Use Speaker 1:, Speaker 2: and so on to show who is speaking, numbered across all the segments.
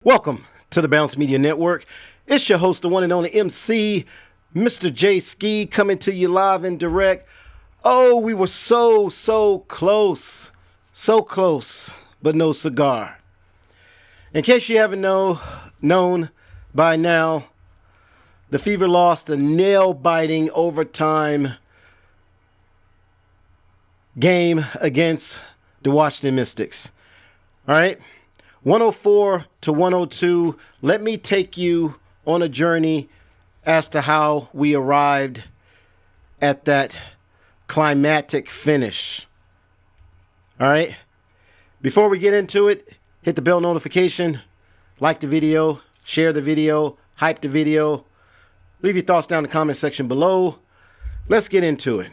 Speaker 1: Welcome to the Bounce Media Network. It's your host, the one and only MC, Mr. J Ski, coming to you live and direct. Oh, we were so close. So close, but no cigar. In case you haven't known by now, the Fever lost a nail-biting overtime game against the Washington Mystics. All right? 104-102. Let me take you on a journey as to how we arrived at that climactic finish. All right. Before we get into it, hit the bell notification, like the video, share the video, hype the video. Leave your thoughts down in the comment section below. Let's get into it.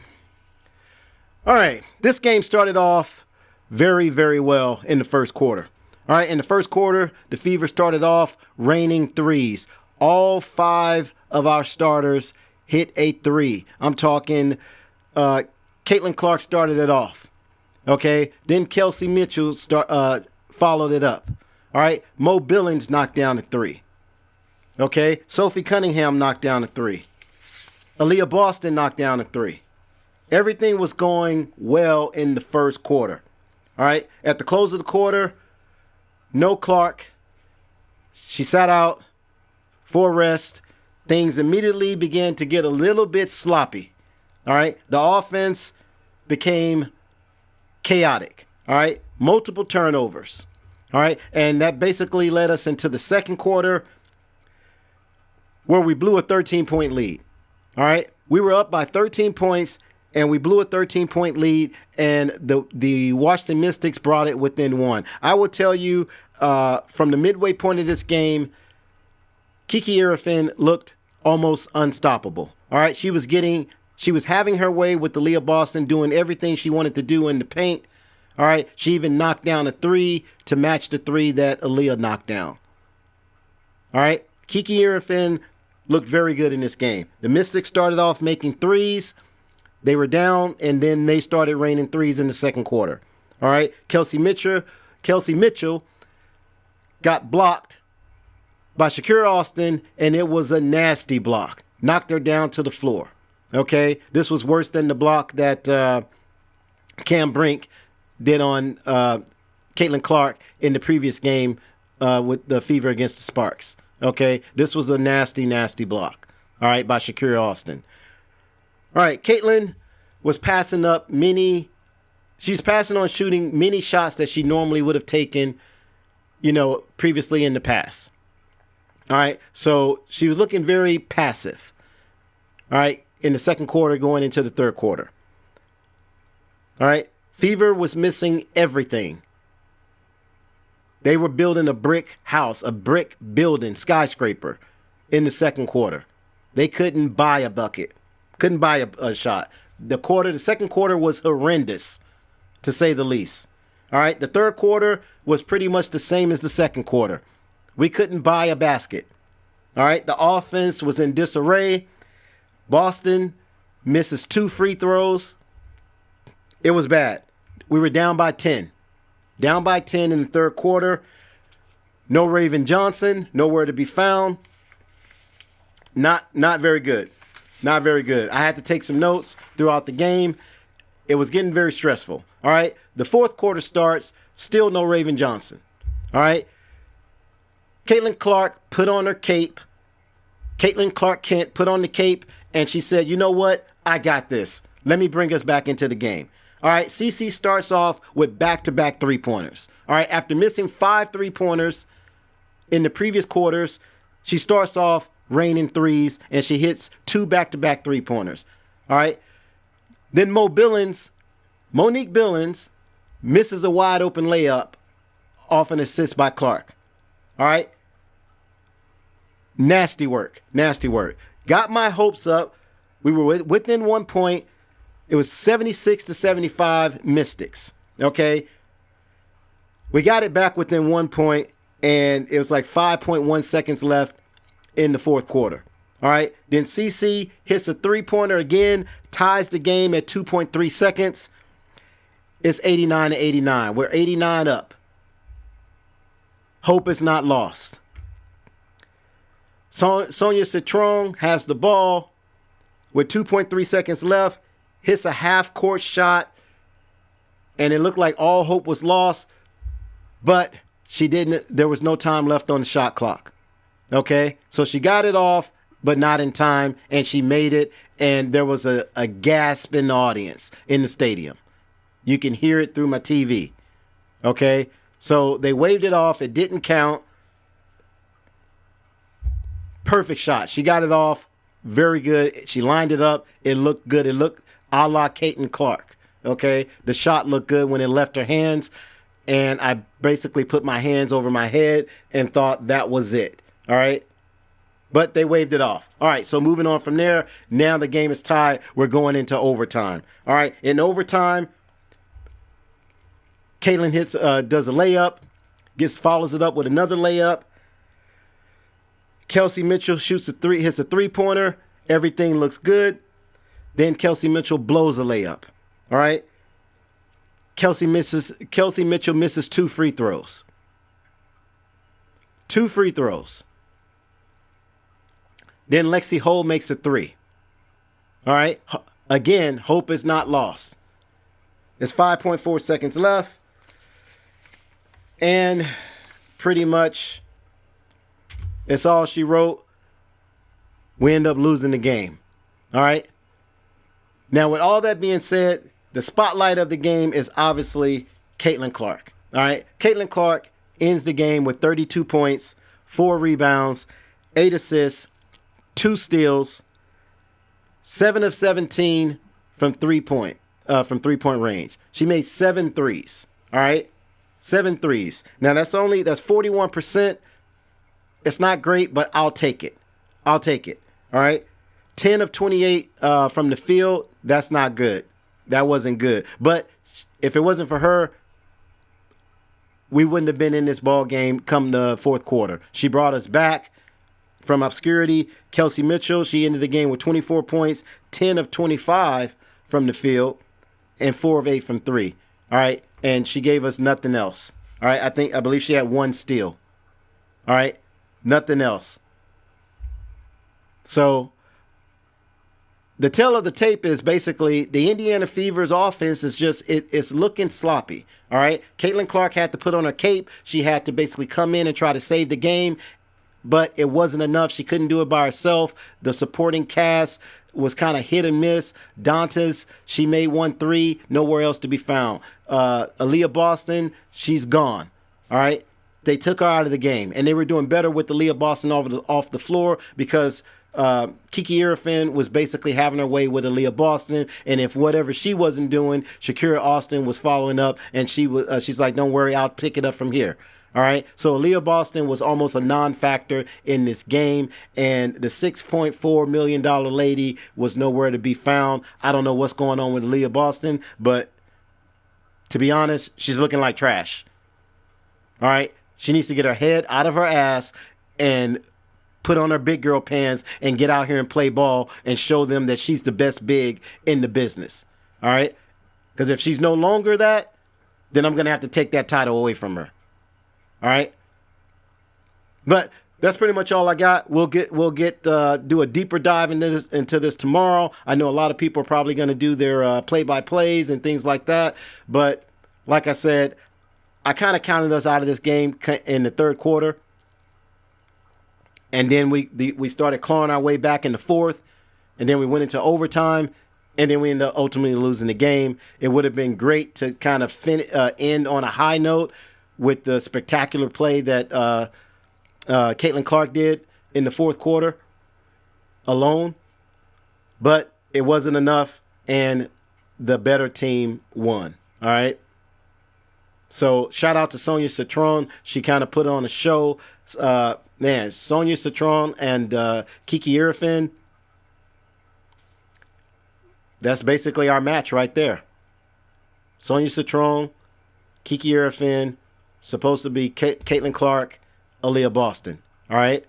Speaker 1: All right. This game started off very well in the first quarter. All right, in the first quarter, the Fever started off raining threes. All 5 of our starters hit a 3. I'm talking Caitlin Clark started it off. Okay, then Kelsey Mitchell followed it up. All right, Mo Billings knocked down a 3. Okay, Sophie Cunningham knocked down a 3. Aaliyah Boston knocked down a 3. Everything was going well in the first quarter. All right, at the close of the quarter, no Clark. She sat out for rest. Things immediately began to get a little bit sloppy. All right. The offense became chaotic. All right. Multiple turnovers. All right. And that basically led us into the second quarter where we blew a 13-point lead. All right. We were up by 13 points and we blew a 13-point lead, and the Washington Mystics brought it within 1. I will tell you, from the midway point of this game, Kiki Irefin looked almost unstoppable. All right, she was having her way with Aaliyah Boston, doing everything she wanted to do in the paint. All right, she even knocked down a 3 to match the 3 that Aaliyah knocked down. All right, Kiki Irefin looked very good in this game. The Mystics started off making threes. They were down, and then they started raining threes in the second quarter. All right, Kelsey Mitchell got blocked by Shakira Austin, and it was a nasty block. Knocked her down to the floor. Okay, this was worse than the block that Cam Brink did on Caitlin Clark in the previous game with the Fever against the Sparks. Okay, this was a nasty block. All right, by Shakira Austin. All right, Caitlin was passing up she's passing on shooting many shots that she normally would have taken, previously in the past. All right, so she was looking very passive. All right, in the second quarter going into the third quarter. All right, Fever was missing everything. They were building a brick house, a brick building, skyscraper in the second quarter. They couldn't buy a bucket. Couldn't buy a shot. The second quarter was horrendous, to say the least. All right, the third quarter was pretty much the same as the second quarter. We couldn't buy a basket. All right, the offense was in disarray. Boston misses 2 free throws. It was bad. We were down by 10. Down by 10 in the third quarter. No Raven Johnson, nowhere to be found. Not very good. Not very good. I had to take some notes throughout the game. It was getting very stressful. All right. The fourth quarter starts. Still no Raven Johnson. All right. Caitlin Clark put on her cape. Caitlin Clark Kent put on the cape, and she said, you know what? I got this. Let me bring us back into the game. All right. CC starts off with back-to-back three-pointers. All right. After missing 5 three-pointers in the previous quarters, she starts off raining threes, and she hits 2 back-to-back three-pointers. All right. Then Monique Billings misses a wide-open layup off an assist by Clark. All right. Nasty work. Got my hopes up. We were within 1 point. It was 76-75 Mystics. Okay. We got it back within 1 point, and it was like 5.1 seconds left in the fourth quarter. All right. Then CC hits a three-pointer again, ties the game at 2.3 seconds. It's 89-89. We're 89 up. hope is not lost. Sonia Citron has the ball with 2.3 seconds left, hits a half-court shot, and it looked like all hope was lost, but she didn't. There was no time left on the shot clock. Okay, so she got it off, but not in time, and she made it, and there was a gasp in the audience in the stadium. You can hear it through my TV. Okay, so they waved it off. It didn't count. Perfect shot. She got it off. Very good. She lined it up. It looked good. It looked a la Caitlin Clark. Okay, the shot looked good when it left her hands, and I basically put my hands over my head and thought that was it. All right, but they waved it off. All right, so moving on from there, now the game is tied. We're going into overtime. All right, in overtime, Caitlin does a layup, follows it up with another layup. Kelsey Mitchell hits a three-pointer. Everything looks good. Then Kelsey Mitchell blows a layup. All right. Kelsey Mitchell misses 2 free throws. 2 free throws. Then Lexi Hull makes a 3. All right. Again, hope is not lost. There's 5.4 seconds left. And pretty much it's all she wrote. We end up losing the game. All right. Now, with all that being said, the spotlight of the game is obviously Caitlin Clark. All right. Caitlin Clark ends the game with 32 points, 4 rebounds, 8 assists, 2 steals, 7 of 17 from three-point range. She made 7 threes. All right. 7 threes. Now, that's 41%. It's not great, but I'll take it. I'll take it. All right. 10 of 28 from the field. That's not good. That wasn't good. But if it wasn't for her, we wouldn't have been in this ball game come the fourth quarter. She brought us back from obscurity. Kelsey Mitchell, she ended the game with 24 points, 10 of 25 from the field, and 4 of 8 from 3. All right. And she gave us nothing else. All right. I believe she had 1 steal. All right. Nothing else. So the tale of the tape is basically the Indiana Fever's offense is just, it's looking sloppy. All right. Caitlin Clark had to put on her cape. She had to basically come in and try to save the game, but it wasn't enough. She couldn't do it by herself. The supporting cast was kind of hit and miss. Dantas, she made 1 3, nowhere else to be found. Aaliyah Boston, she's gone. All right. They took her out of the game, and they were doing better with Aaliyah Boston off the floor because Kiki Irfin was basically having her way with Aaliyah Boston, and if whatever she wasn't doing, Shakira Austin was following up, and she's like, "Don't worry, I'll pick it up from here." All right, so Aaliyah Boston was almost a non-factor in this game, and the $6.4 million lady was nowhere to be found. I don't know what's going on with Aaliyah Boston, but to be honest, she's looking like trash. All right, she needs to get her head out of her ass and put on her big girl pants and get out here and play ball and show them that she's the best big in the business. All right? Because if she's no longer that, then I'm going to have to take that title away from her. All right? But that's pretty much all I got. We'll do a deeper dive into this tomorrow. I know a lot of people are probably going to do their play-by-plays and things like that. But like I said, I kind of counted us out of this game in the third quarter. And then we started clawing our way back in the fourth. And then we went into overtime. And then we ended up ultimately losing the game. It would have been great to kind of end on a high note with the spectacular play that Caitlin Clark did in the fourth quarter alone. But it wasn't enough, and the better team won. All right? So shout out to Sonia Citron. She kind of put on a show. Sonia Citron and Kiki Irfin. That's basically our match right there. Sonia Citron, Kiki Irfin, supposed to be Caitlin Clark, Aaliyah Boston. All right?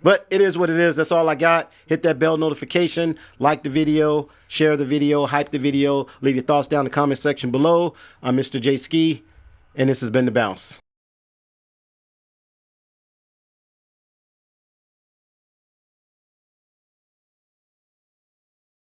Speaker 1: But it is what it is. That's all I got. Hit that bell notification. Like the video. Share the video. Hype the video. Leave your thoughts down in the comment section below. I'm Mr. J Ski, and this has been The Bounce.